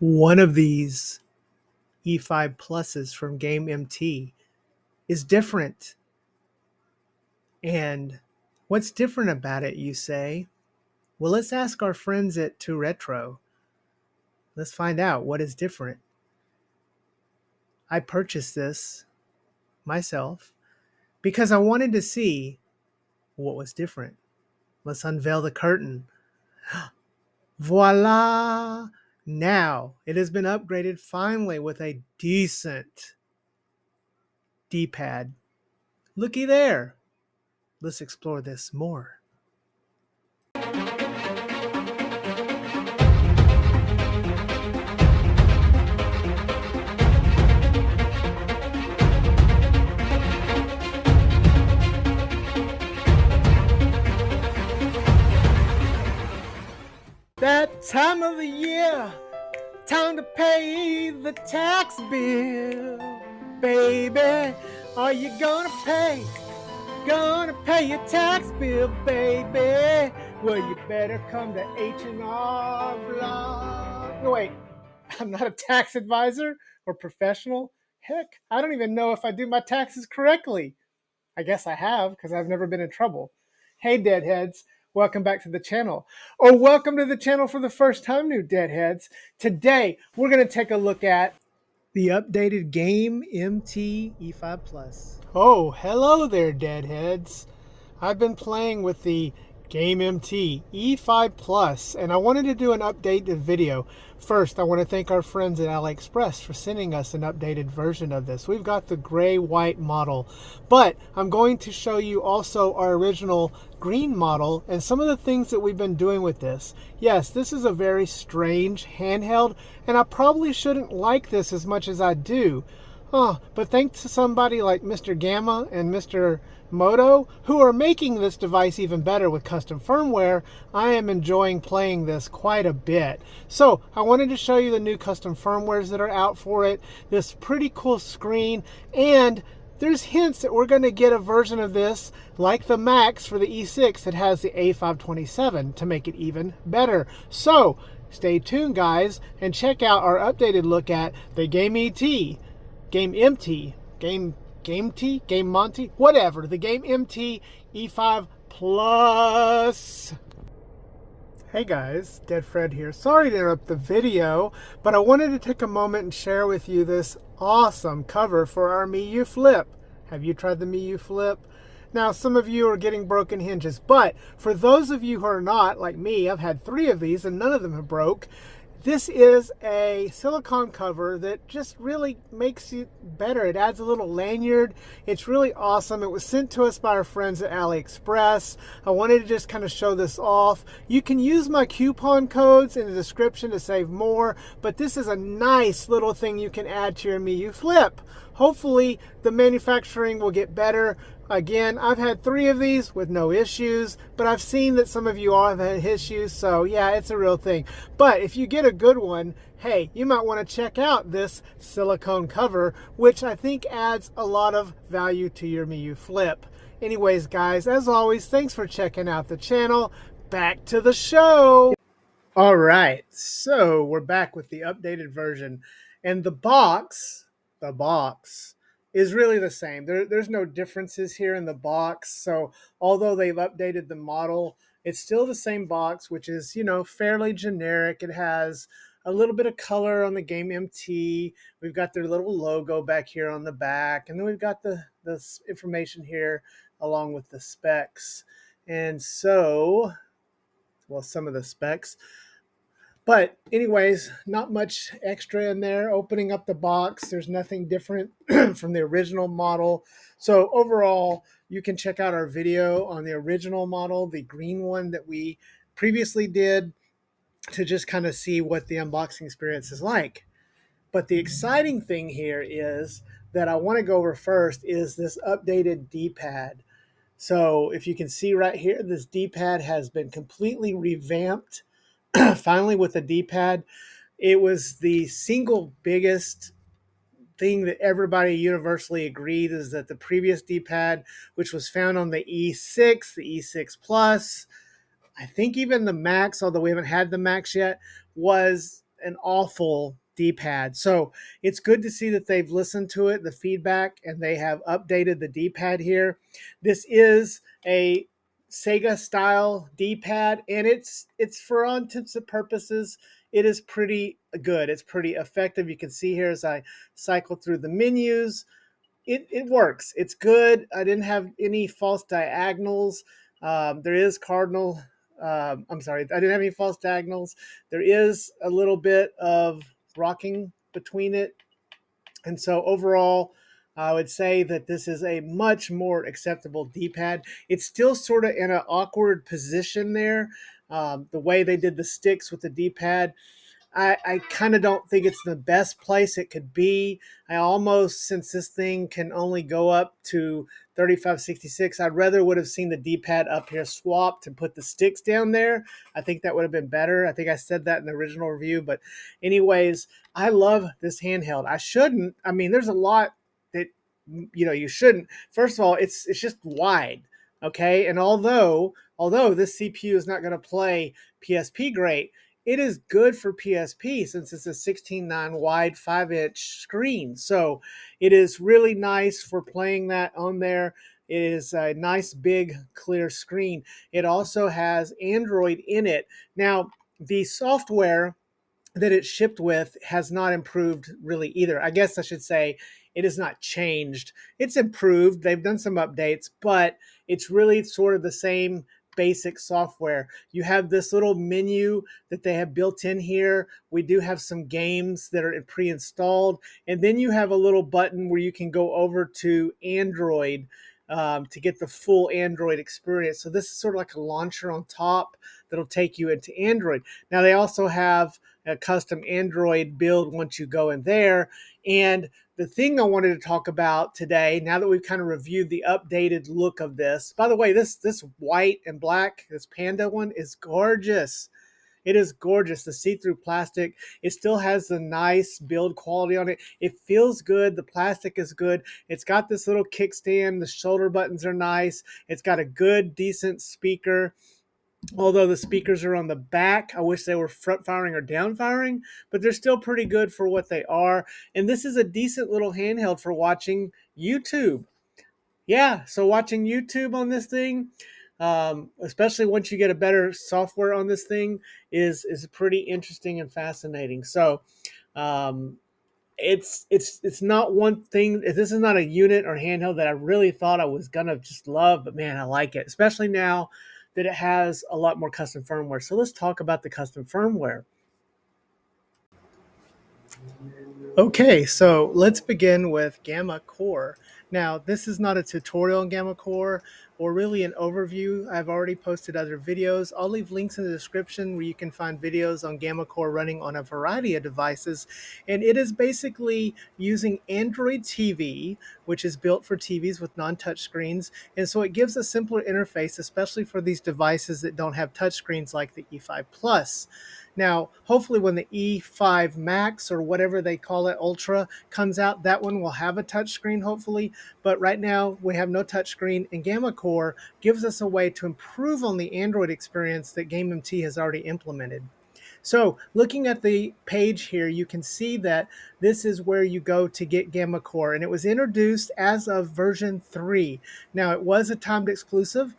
One of these E5 pluses from GameMT is different. And what's different about it, you say? Well, let's ask our friends at 2Retro. Let's find out what is different. I purchased this myself because I wanted to see what was different. Let's unveil the curtain. Voila! Now it has been upgraded finally with a decent D-pad. Looky there. Let's explore this more. That time of the year, time to pay the tax bill. Baby, are you gonna pay? Gonna pay your tax bill, baby. Well, you better come to H&R Block. No, wait, I'm not a tax advisor or professional. Heck, I don't even know if I do my taxes correctly. I guess I have because I've never been in trouble. Hey, Deadheads. Welcome back to the channel. Or welcome to the channel for the first time, new Deadheads. Today, we're going to take a look at the updated GameMT E5 Plus. Oh, hello there, Deadheads. I've been playing with the GameMT E5 Plus, and I wanted to do an updated video. First, I want to thank our friends at AliExpress for sending us an updated version of this. We've got the gray-white model, but I'm going to show you also our original green model and some of the things that we've been doing with this. Yes, this is a very strange handheld, and I probably shouldn't like this as much as I do. But thanks to somebody like Mr. Gamma and Mr. Moto, who are making this device even better with custom firmware, I am enjoying playing this quite a bit. So I wanted to show you the new custom firmwares that are out for it, this pretty cool screen, and there's hints that we're going to get a version of this like the Max for the E6 that has the A527 to make it even better. So stay tuned, guys, and check out our updated look at the GameMT, whatever, the GameMT E5 Plus. Hey guys, Dead Fred here. Sorry to interrupt the video, but I wanted to take a moment and share with you this awesome cover for our Miyoo Flip. Have you tried the Miyoo Flip? Now, some of you are getting broken hinges, but for those of you who are not, like me, I've had 3 of these and none of them have broke. This is a silicone cover that just really makes it better. It adds a little lanyard. It's really awesome. It was sent to us by our friends at AliExpress. I wanted to just kind of show this off. You can use my coupon codes in the description to save more, but this is a nice little thing you can add to your Miyoo Flip. Hopefully the manufacturing will get better. Again, I've had 3 of these with no issues, but I've seen that some of you all have had issues, so yeah, it's a real thing. But if you get a good one, hey, you might want to check out this silicone cover, which I think adds a lot of value to your Miyoo Flip. Anyways, guys, as always, thanks for checking out the channel. Back to the show. All right, so we're back with the updated version, and the box is really the same. There's no differences here in the box. So although they've updated the model, it's still the same box, which is, you know, fairly generic. It has a little bit of color on the GameMT. We've got their little logo back here on the back. And then we've got the information here along with the specs. And so, well, some of the specs. But anyways, not much extra in there. Opening up the box, there's nothing different from the original model. So overall, you can check out our video on the original model, the green one that we previously did, to just kind of see what the unboxing experience is like. But the exciting thing here is that I want to go over first is this updated D-pad. So if you can see right here, this D-pad has been completely revamped. Finally, with the D-pad, it was the single biggest thing that everybody universally agreed is that the previous D-pad, which was found on the E6, the E6 Plus, I think even the Max, although we haven't had the Max yet, was an awful D-pad. So it's good to see that they've listened to it, the feedback, and they have updated the D-pad here. This is a Sega style D-pad, and it's for all intents and purposes, it is pretty good. It's pretty effective. You can see here as I cycle through the menus, it works. It's good. I didn't have any false diagonals. There is cardinal. I'm sorry, I didn't have any false diagonals. There is a little bit of rocking between it, and so overall, I would say that this is a much more acceptable D-pad. It's still sort of in an awkward position there. The way they did the sticks with the D-pad, I kind of don't think it's the best place it could be. I almost, since this thing can only go up to 3566, I'd rather would have seen the D-pad up here swapped and put the sticks down there. I think that would have been better. I think I said that in the original review. But anyways, I love this handheld. I shouldn't. I mean, there's a lot that, you shouldn't. First of all, it's just wide. Okay. And although this CPU is not going to play PSP great, it is good for PSP since it's a 16:9 wide 5-inch screen. So it is really nice for playing that on there. It is a nice big clear screen. It also has Android in it. Now, the software that it's shipped with has not improved really either. I guess I should say it has not changed. It's improved. They've done some updates, but it's really sort of the same basic software. You have this little menu that they have built in here. We do have some games that are pre-installed, and then you have a little button where you can go over to Android to get the full Android experience. So this is sort of like a launcher on top that'll take you into Android. Now they also have a custom Android build once you go in there. And the thing I wanted to talk about today, now that we've kind of reviewed the updated look of this, by the way, this white and black, this Panda one is gorgeous. It is gorgeous. The see-through plastic, it still has the nice build quality on it. It feels good. The plastic is good. It's got this little kickstand. The shoulder buttons are nice. It's got a good, decent speaker. Although the speakers are on the back, I wish they were front firing or down firing, but they're still pretty good for what they are. And this is a decent little handheld for watching YouTube. Yeah, so watching YouTube on this thing, especially once you get a better software on this thing, is pretty interesting and fascinating. So um, it's not one thing. This is not a unit or handheld that I really thought I was gonna just love, but man, I like it, especially now that it has a lot more custom firmware. So let's talk about the custom firmware. Okay, so let's begin with GammaCore. Now, this is not a tutorial on GammaCore or really an overview. I've already posted other videos. I'll leave links in the description where you can find videos on GammaCore running on a variety of devices. And it is basically using Android TV, which is built for TVs with non-touch screens. And so it gives a simpler interface, especially for these devices that don't have touch screens like the E5 Plus. Now, hopefully when the E5 Max or whatever they call it, Ultra, comes out, that one will have a touchscreen, hopefully. But right now, we have no touchscreen, and GammaCore gives us a way to improve on the Android experience that GameMT has already implemented. So looking at the page here, you can see that this is where you go to get GammaCore, and it was introduced as of version 3. Now, it was a timed exclusive.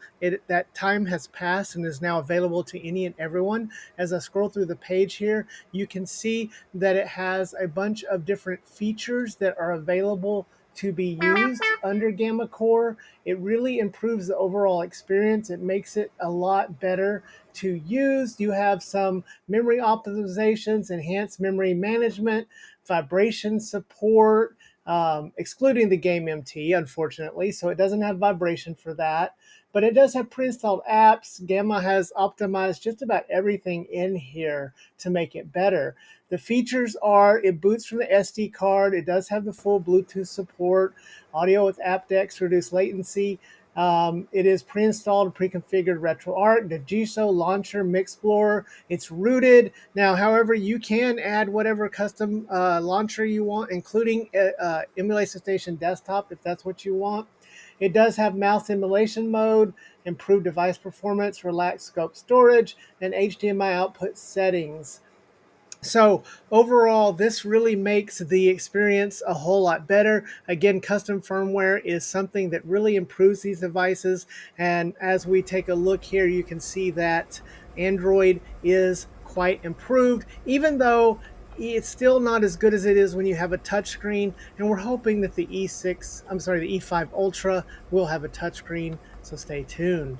That time has passed and is now available to any and everyone. As I scroll through the page here, you can see that it has a bunch of different features that are available to be used under GammaCore. It really improves the overall experience. It makes it a lot better to use. You have some memory optimizations, enhanced memory management, vibration support, excluding the GameMT, unfortunately. So it doesn't have vibration for that. But it does have pre-installed apps. Gamma has optimized just about everything in here to make it better. The features are, it boots from the SD card. It does have the full Bluetooth support, audio with aptX, reduced latency. It is pre-installed, pre-configured RetroArch, Daijisho Launcher, Mixplorer. It's rooted. Now, however, you can add whatever custom launcher you want, including Emulation Station Desktop, if that's what you want. It does have mouse emulation mode, improved device performance, relaxed scope storage, and HDMI output settings. So overall, this really makes the experience a whole lot better. Again, custom firmware is something that really improves these devices. And as we take a look here, you can see that Android is quite improved, even though it's still not as good as it is when you have a touchscreen. And we're hoping that the the E5 Ultra will have a touchscreen. So stay tuned.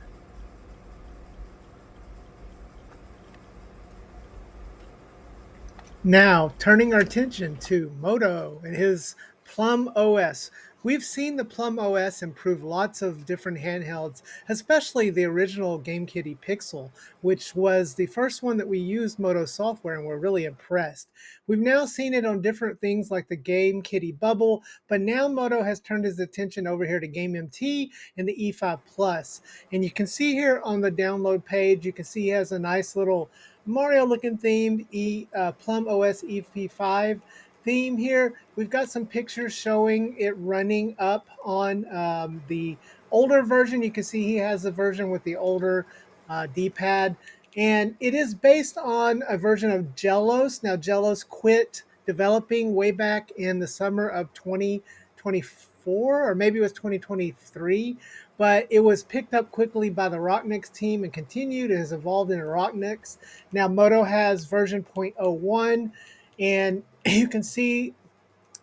Now, turning our attention to Moto and his PlumOS. We've seen the PlumOS improve lots of different handhelds, especially the original GameKitty Pixel, which was the first one that we used Moto software and we're really impressed. We've now seen it on different things like the GameKitty Bubble, but now Moto has turned his attention over here to GameMT and the E5 Plus. And you can see here on the download page, you can see he has a nice little Mario looking theme, PlumOS EP5 theme here. We've got some pictures showing it running up on the older version. You can see he has a version with the older D-pad, and it is based on a version of Jelos. Now, Jelos quit developing way back in the summer of 2024, or maybe it was 2023, but it was picked up quickly by the Rocknix team and continued. It has evolved into Rocknix. Now, Moto has version 0.01, and you can see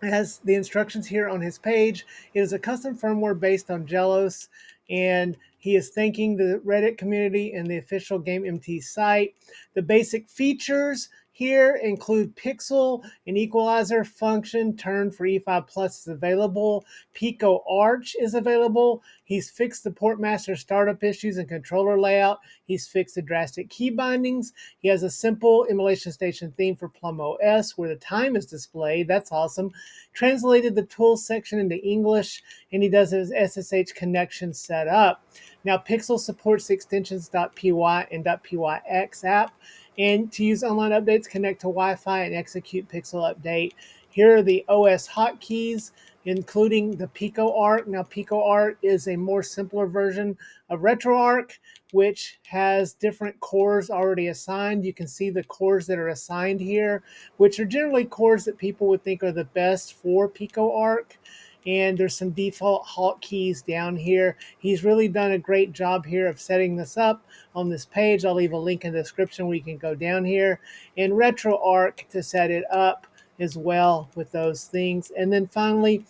has the instructions here on his page. It is a custom firmware based on Jelos, and he is thanking the Reddit community and the official GameMT site. The basic features here include Pixel, an equalizer function turned for E5 Plus is available. Pico Arch is available. He's fixed the Portmaster startup issues and controller layout. He's fixed the drastic key bindings. He has a simple emulation station theme for PlumOS where the time is displayed. That's awesome. Translated the tools section into English, and he does his SSH connection set up. Now, Pixel supports the extensions .py and .pyx app. And to use online updates, connect to Wi-Fi and execute Pixel Update. Here are the OS hotkeys, including the PicoArt. Now, PicoArt is a more simpler version of RetroArch, which has different cores already assigned. You can see the cores that are assigned here, which are generally cores that people would think are the best for PicoArch. And there's some default hotkeys down here. He's really done a great job here of setting this up on this page. I'll leave a link in the description where you can go down here and RetroArch to set it up as well with those things. And then finally,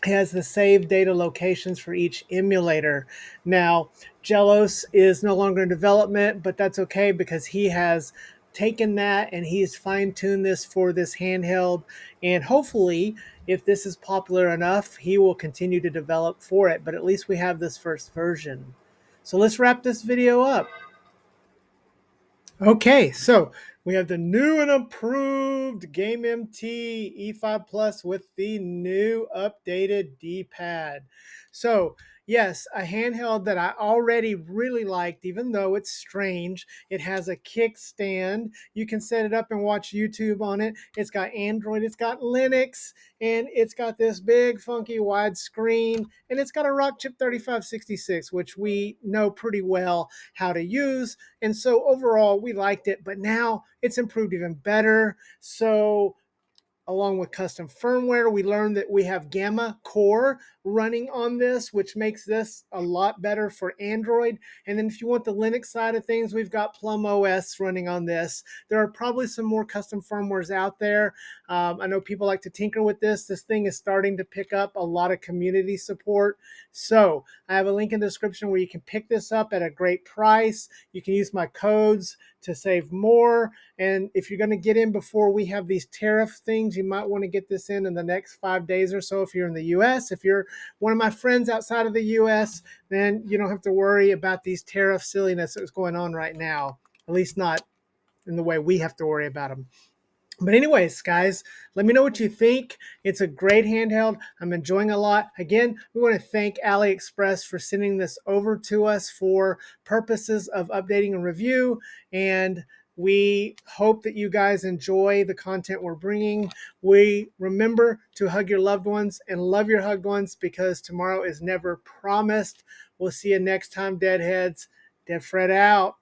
has the save data locations for each emulator. Now, Jelos is no longer in development, but that's okay because he has taken that and he's fine-tuned this for this handheld. And hopefully, if this is popular enough, he will continue to develop for it. But at least we have this first version. So let's wrap this video up. Okay, so we have the new and improved GameMT E5 Plus with the new updated D-Pad. So, yes, a handheld that I already really liked, even though it's strange. It has a kickstand. You can set it up and watch YouTube on it. It's got Android, it's got Linux, and it's got this big, funky, wide screen, and it's got a Rockchip 3566, which we know pretty well how to use. And so overall, we liked it, but now it's improved even better. So along with custom firmware, we learned that we have GammaCore running on this, which makes this a lot better for Android. And then if you want the Linux side of things, we've got PlumOS running on this. There are probably some more custom firmwares out there. I know people like to tinker with this. This thing is starting to pick up a lot of community support. So I have a link in the description where you can pick this up at a great price. You can use my codes to save more. And if you're going to get in before we have these tariff things, you might want to get this in the next 5 days or so if you're in the US. If you're one of my friends outside of the US, then you don't have to worry about these tariff silliness that's going on right now, at least not in the way we have to worry about them. But anyways, guys, let me know what you think. It's a great handheld. I'm enjoying a lot. Again, we want to thank AliExpress for sending this over to us for purposes of updating and review. And we hope that you guys enjoy the content we're bringing. We remember to hug your loved ones and love your hugged ones because tomorrow is never promised. We'll see you next time, Deadheads. Dead Fred out.